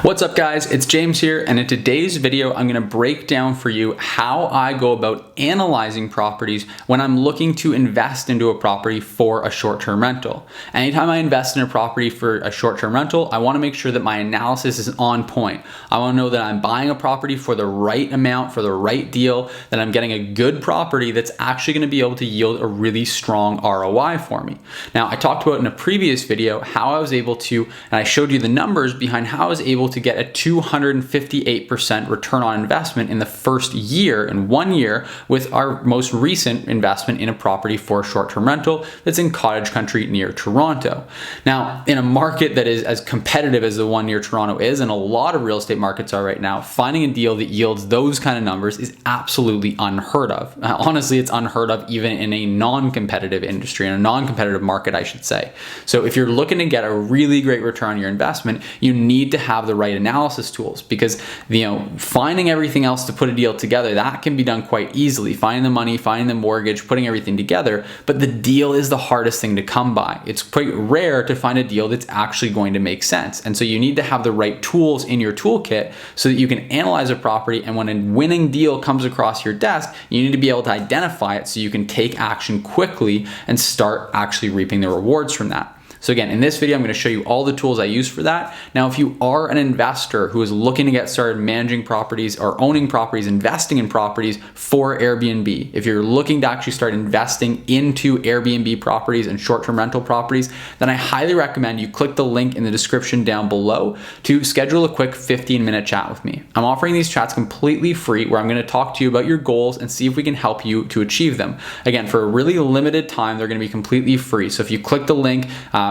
What's up guys, it's James here, and in today's video I'm going to break down for you how I go about analyzing properties when I'm looking to invest into a property for a short-term rental. Anytime I invest in a property for a short-term rental, I want to make sure that my analysis is on point. I want to know that I'm buying a property for the right amount, for the right deal, that I'm getting a good property that's actually going to be able to yield a really strong ROI for me. Now, I talked about in a previous video how I was able to, and I showed you the numbers behind how I was able to get a 258% return on investment in the first year, in 1 year, with our most recent investment in a property for a short-term rental that's in cottage country near Toronto. Now, in a market that is as competitive as the one near Toronto is, and a lot of real estate markets are right now, finding a deal that yields those kind of numbers is absolutely unheard of. Honestly, it's unheard of even in a non-competitive industry, in a non-competitive market, I should say. So if you're looking to get a really great return on your investment, you need to have the right analysis tools, because finding everything else to put a deal together, that can be done quite easily. Finding the money, finding the mortgage, putting everything together, but the deal is the hardest thing to come by. It's quite rare to find a deal that's actually going to make sense. And so you need to have the right tools in your toolkit so that you can analyze a property, and when a winning deal comes across your desk, you need to be able to identify it so you can take action quickly and start actually reaping the rewards from that. So again, in this video, I'm going to show you all the tools I use for that. Now, if you are an investor who is looking to get started managing properties or owning properties, investing in properties for Airbnb, if you're looking to actually start investing into Airbnb properties and short-term rental properties, then I highly recommend you click the link in the description down below to schedule a quick 15-minute chat with me. I'm offering these chats completely free, where I'm going to talk to you about your goals and see if we can help you to achieve them. Again, for a really limited time, they're going to be completely free. So if you click the link,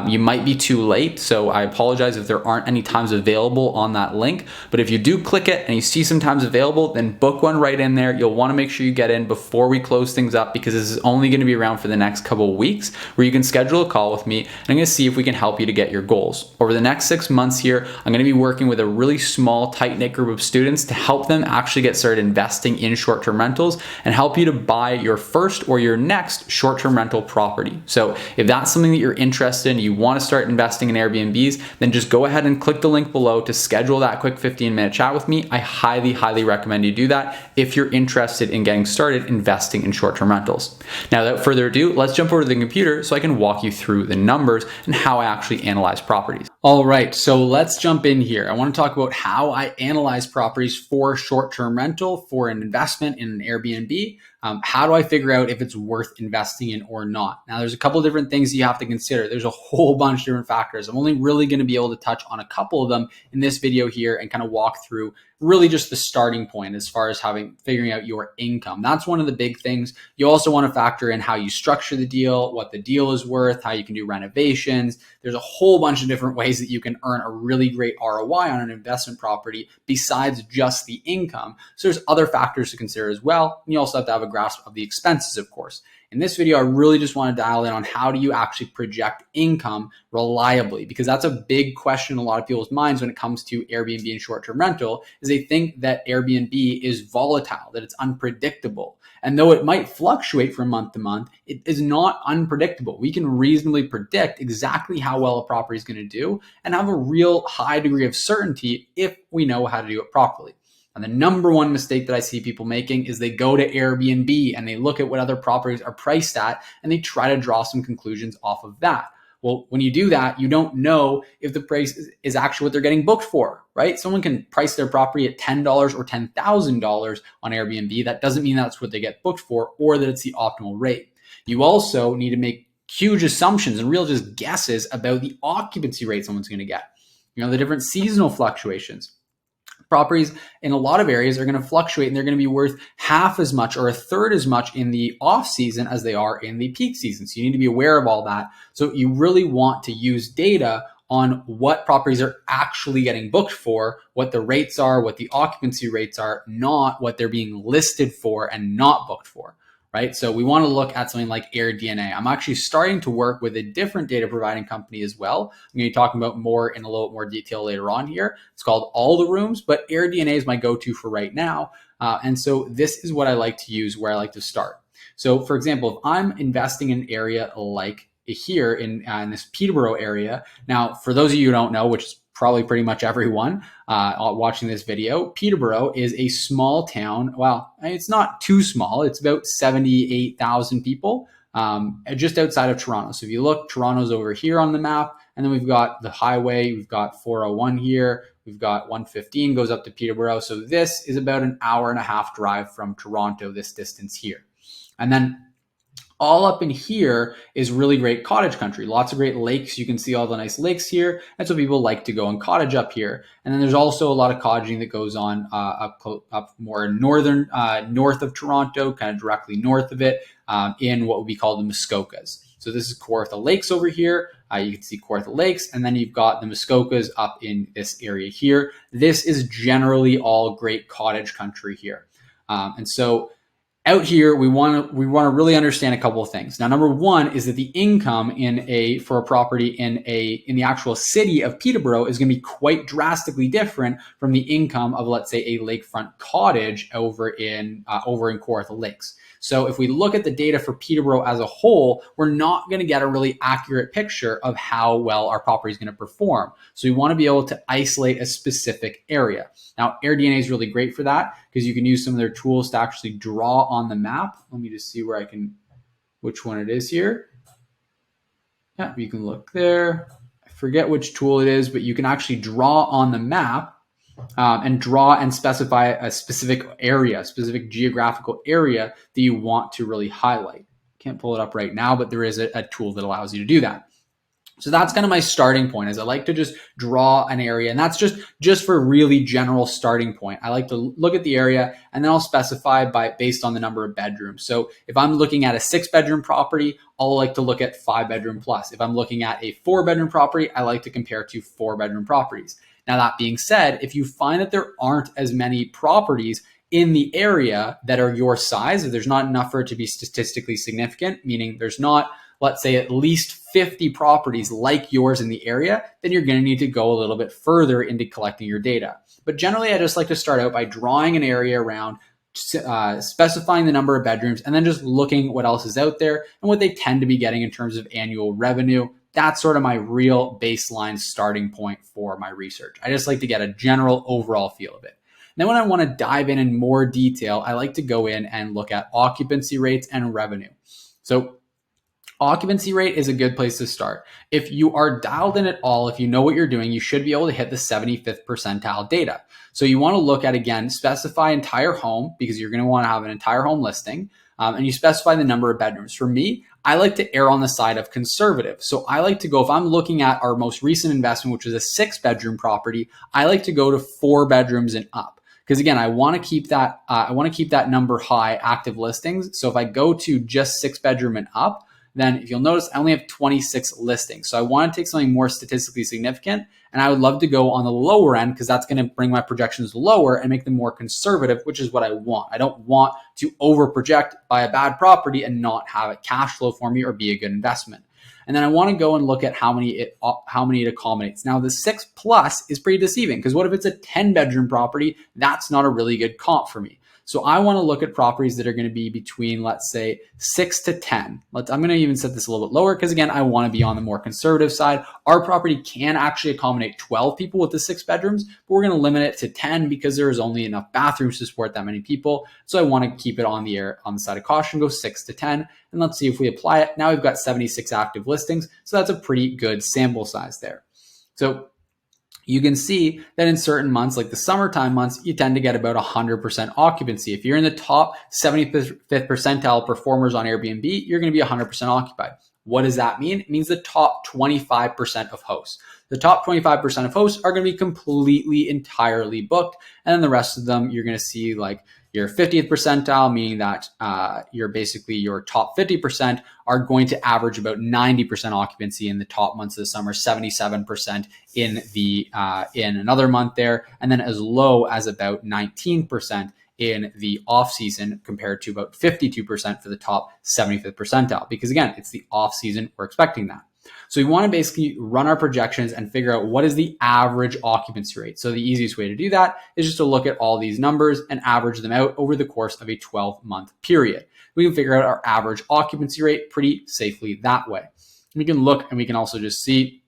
you might be too late, so I apologize if there aren't any times available on that link. But if you do click it and you see some times available, then book one right in there. You'll want to make sure you get in before we close things up, because this is only going to be around for the next couple of weeks, where you can schedule a call with me, and I'm going to see if we can help you to get your goals. Over the next 6 months here, I'm going to be working with a really small, tight-knit group of students to help them actually get started investing in short-term rentals and help you to buy your first or your next short-term rental property. So if that's something that you're interested in, you want to start investing in Airbnbs, then just go ahead and click the link below to schedule that quick 15-minute chat with me. I highly recommend you do that if you're interested in getting started investing in short-term rentals. Now, without further ado, let's jump over to the computer so I can walk you through the numbers and how I actually analyze properties. All right, so let's jump in here. I want to talk about how I analyze properties for short-term rental, for an investment in an Airbnb. How do I figure out if it's worth investing in or not? Now, there's a couple different things you have to consider. There's a whole bunch of different factors. I'm only really going to be able to touch on a couple of them in this video here and kind of walk through really just the starting point as far as figuring out your income. That's one of the big things. You also want to factor in how you structure the deal, what the deal is worth, how you can do renovations. There's a whole bunch of different ways that you can earn a really great ROI on an investment property besides just the income. So there's other factors to consider as well. And you also have to have a grasp of the expenses, of course. In this video, I really just want to dial in on how do you actually project income reliably, because that's a big question in a lot of people's minds when it comes to Airbnb and short-term rental, is they think that Airbnb is volatile, that it's unpredictable. And though it might fluctuate from month to month, it is not unpredictable. We can reasonably predict exactly how well a property is going to do and have a real high degree of certainty if we know how to do it properly. And the number one mistake that I see people making is they go to Airbnb and they look at what other properties are priced at and they try to draw some conclusions off of that. Well, when you do that, you don't know if the price is actually what they're getting booked for, right? Someone can price their property at $10 or $10,000 on Airbnb. That doesn't mean that's what they get booked for or that it's the optimal rate. You also need to make huge assumptions and real just guesses about the occupancy rate someone's going to get. The different seasonal fluctuations. Properties in a lot of areas are going to fluctuate, and they're going to be worth half as much or a third as much in the off season as they are in the peak season. So you need to be aware of all that. So you really want to use data on what properties are actually getting booked for, what the rates are, what the occupancy rates are, not what they're being listed for and not booked for. Right? So we want to look at something like AirDNA. I'm actually starting to work with a different data providing company as well. I'm going to be talking about more in a little more detail later on here. It's called All the Rooms, but AirDNA is my go-to for right now. And so this is what I like to use, where I like to start. So for example, if I'm investing in an area like here in this Peterborough area, now for those of you who don't know, which is probably pretty much everyone watching this video, Peterborough is a small town. Well, it's not too small. It's about 78,000 people just outside of Toronto. So if you look, Toronto's over here on the map, and then we've got the highway, we've got 401 here, we've got 115 goes up to Peterborough. So this is about an hour and a half drive from Toronto, this distance here. And then all up in here is really great cottage country. Lots of great lakes. You can see all the nice lakes here. And so people like to go and cottage up here. And then there's also a lot of cottaging that goes on up more northern, north of Toronto, kind of directly north of it, in what would be called the Muskokas. So this is Kawartha Lakes over here. You can see Kawartha Lakes, and then you've got the Muskokas up in this area here. This is generally all great cottage country here. And so out here, we want to really understand a couple of things. Now, number one is that the income for a property in the actual city of Peterborough is going to be quite drastically different from the income of, let's say, a lakefront cottage over in Kawartha Lakes. So if we look at the data for Peterborough as a whole, we're not going to get a really accurate picture of how well our property is going to perform. So we want to be able to isolate a specific area. Now, AirDNA is really great for that because you can use some of their tools to actually draw on the map. Let me just see which one it is here. Yeah, you can look there. I forget which tool it is, but you can actually draw on the map and draw and specify a specific area, specific geographical area that you want to really highlight. Can't pull it up right now, but there is a tool that allows you to do that. So that's kind of my starting point, is I like to just draw an area, and that's just for really general starting point. I like to look at the area and then I'll specify based on the number of bedrooms. So if I'm looking at a 6-bedroom property, I'll like to look at 5-bedroom plus. If I'm looking at a 4-bedroom property, I like to compare to 4-bedroom properties. Now, that being said, if you find that there aren't as many properties in the area that are your size, if there's not enough for it to be statistically significant, meaning there's not, let's say, at least 50 properties like yours in the area, then you're going to need to go a little bit further into collecting your data. But generally, I just like to start out by drawing an area around, specifying the number of bedrooms, and then just looking what else is out there and what they tend to be getting in terms of annual revenue. That's sort of my real baseline starting point for my research. I just like to get a general overall feel of it. Then when I want to dive in more detail, I like to go in and look at occupancy rates and revenue. So occupancy rate is a good place to start. If you are dialed in at all, if you know what you're doing, you should be able to hit the 75th percentile data. So you want to look at, again, specify entire home, because you're going to want to have an entire home listing, and you specify the number of bedrooms. For me, I like to err on the side of conservative. So I like to go, if I'm looking at our most recent investment, which was a 6-bedroom property, I like to go to 4 bedrooms and up. Because again, I want to keep that number high, active listings. So if I go to just 6-bedroom and up, then if you'll notice, I only have 26 listings. So I want to take something more statistically significant, and I would love to go on the lower end because that's going to bring my projections lower and make them more conservative, which is what I want. I don't want to over project by a bad property and not have it cash flow for me or be a good investment. And then I want to go and look at how many it accommodates. Now, the 6 plus is pretty deceiving, because what if it's a 10-bedroom property? That's not a really good comp for me. So I want to look at properties that are going to be between, let's say, 6 to 10. I'm going to even set this a little bit lower because, again, I want to be on the more conservative side. Our property can actually accommodate 12 people with the 6 bedrooms, but we're going to limit it to 10 because there is only enough bathrooms to support that many people. So I want to keep it on the side of caution, go 6 to 10. And let's see if we apply it. Now we've got 76 active listings. So that's a pretty good sample size there. So you can see that in certain months, like the summertime months, you tend to get about 100% occupancy. If you're in the top 75th percentile performers on Airbnb, you're going to be 100% occupied. What does that mean? It means the top 25% of hosts. The top 25% of hosts are going to be completely, entirely booked. And then the rest of them, you're going to see like your 50th percentile, meaning that your top 50% are going to average about 90% occupancy in the top months of the summer, 77% in another month there, and then as low as about 19% in the off season, compared to about 52% for the top 75th percentile. Because again, it's the off season, we're expecting that. So we want to basically run our projections and figure out what is the average occupancy rate. So the easiest way to do that is just to look at all these numbers and average them out over the course of a 12-month period. We can figure out our average occupancy rate pretty safely that way. We can look, and we can also just see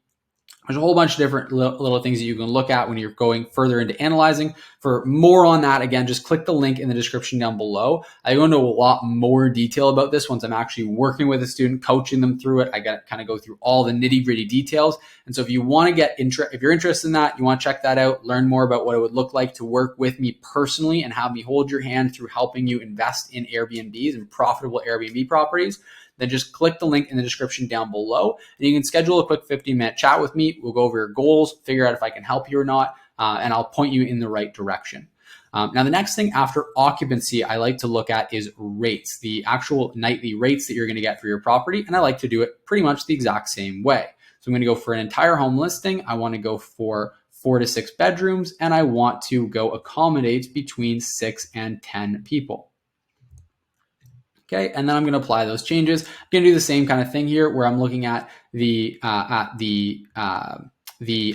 There's a whole bunch of different little things that you can look at when you're going further into analyzing. For more on that, again, just click the link in the description down below. I go into a lot more detail about this once I'm actually working with a student, coaching them through it. I got to kind of go through all the nitty gritty details. And so if you want to if you're interested in that, you want to check that out, learn more about what it would look like to work with me personally and have me hold your hand through helping you invest in Airbnbs and profitable Airbnb properties, then just click the link in the description down below and you can schedule a quick 15-minute chat with me. We'll go over your goals, figure out if I can help you or not, and I'll point you in the right direction. Now, the next thing after occupancy I like to look at is rates, the actual nightly rates that you're going to get for your property. And I like to do it pretty much the exact same way. So I'm going to go for an entire home listing. I want to go for 4 to 6 bedrooms, and I want to go accommodate between 6 and 10 people. Okay, and then I'm going to apply those changes. I'm going to do the same kind of thing here where I'm looking at the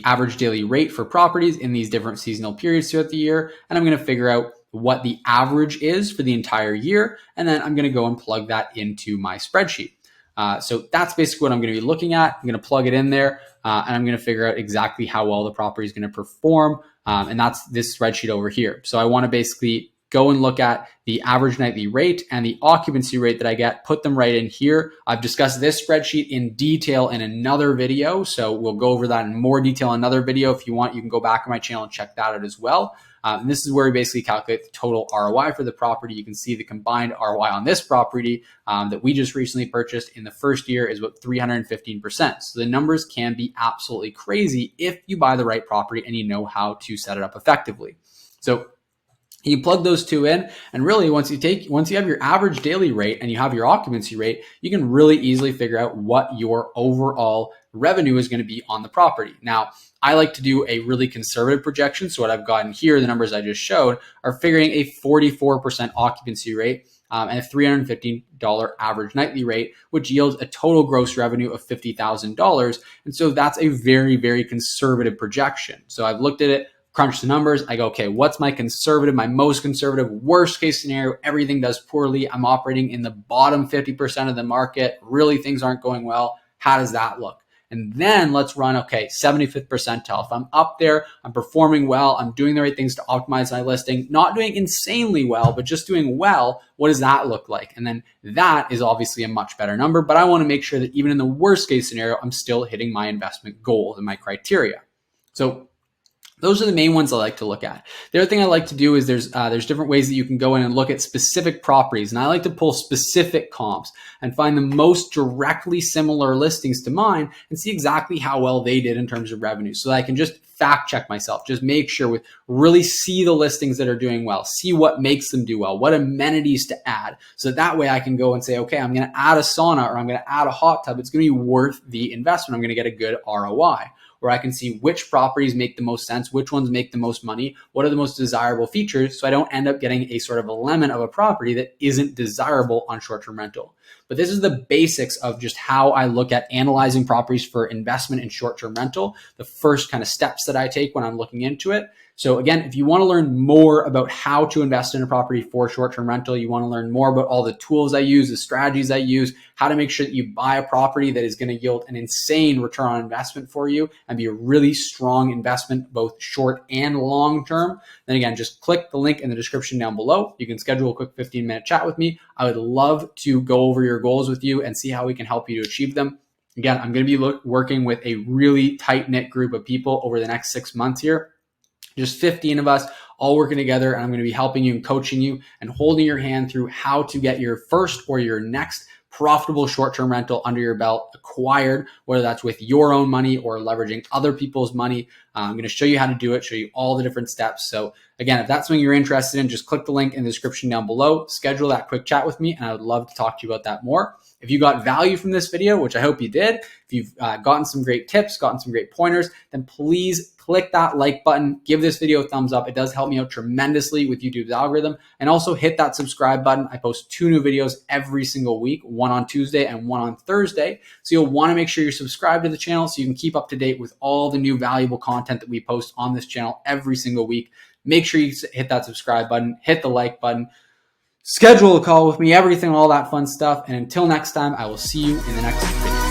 average daily rate for properties in these different seasonal periods throughout the year. And I'm going to figure out what the average is for the entire year. And then I'm going to go and plug that into my spreadsheet. So that's basically what I'm going to be looking at. I'm going to plug it in there and I'm going to figure out exactly how well the property is going to perform. And that's this spreadsheet over here. So I want to basically go and look at the average nightly rate and the occupancy rate that I get, put them right in here. I've discussed this spreadsheet in detail in another video, so we'll go over that in more detail in another video. If you want, you can go back on my channel and check that out as well. And this is where we basically calculate the total ROI for the property. You can see the combined ROI on this property that we just recently purchased in the first year is about 315%. So the numbers can be absolutely crazy if you buy the right property and you know how to set it up effectively. So you plug those two in, and really once you have your average daily rate and you have your occupancy rate, you can really easily figure out what your overall revenue is going to be on the property. Now, I like to do a really conservative projection. So what I've gotten here, the numbers I just showed, are figuring a 44% occupancy rate and a $315 average nightly rate, which yields a total gross revenue of $50,000. And so that's a very, very conservative projection. So I've looked at it, crunch the numbers. I go, okay, what's my most conservative, worst case scenario? Everything does poorly. I'm operating in the bottom 50% of the market. Really, things aren't going well. How does that look? And then let's run, okay, 75th percentile. If I'm up there, I'm performing well, I'm doing the right things to optimize my listing, not doing insanely well, but just doing well, what does that look like? And then that is obviously a much better number, but I want to make sure that even in the worst case scenario, I'm still hitting my investment goals and my criteria. So those are the main ones I like to look at. The other thing I like to do is there's different ways that you can go in and look at specific properties. And I like to pull specific comps and find the most directly similar listings to mine and see exactly how well they did in terms of revenue. So that I can just fact check myself, just make sure really see the listings that are doing well, see what makes them do well, what amenities to add. So that way I can go and say, okay, I'm going to add a sauna or I'm going to add a hot tub. It's going to be worth the investment. I'm going to get a good ROI. Where I can see which properties make the most sense, which ones make the most money, what are the most desirable features, so I don't end up getting a sort of a lemon of a property that isn't desirable on short-term rental. But this is the basics of just how I look at analyzing properties for investment in short-term rental, the first kind of steps that I take when I'm looking into it. So again, if you want to learn more about how to invest in a property for short-term rental, you want to learn more about all the tools I use, the strategies I use, how to make sure that you buy a property that is going to yield an insane return on investment for you and be a really strong investment, both short and long-term, then again, just click the link in the description down below. You can schedule a quick 15-minute chat with me. I would love to go over your goals with you and see how we can help you to achieve them. Again, I'm going to be working with a really tight-knit group of people over the next 6 months here. Just 15 of us all working together, and I'm going to be helping you and coaching you and holding your hand through how to get your first or your next profitable short-term rental under your belt acquired, whether that's with your own money or leveraging other people's money. I'm going to show you how to do it, show you all the different steps. So again, if that's something you're interested in, just click the link in the description down below, schedule that quick chat with me, and I would love to talk to you about that more. If you got value from this video, which I hope you did, if you've gotten some great tips, gotten some great pointers, then please click that like button, give this video a thumbs up. It does help me out tremendously with YouTube's algorithm. And also hit that subscribe button. I post 2 new videos every single week, one on Tuesday and one on Thursday. So you'll want to make sure you're subscribed to the channel so you can keep up to date with all the new valuable content that we post on this channel every single week. Make sure you hit that subscribe button, hit the like button, schedule a call with me, everything, all that fun stuff. And until next time, I will see you in the next video.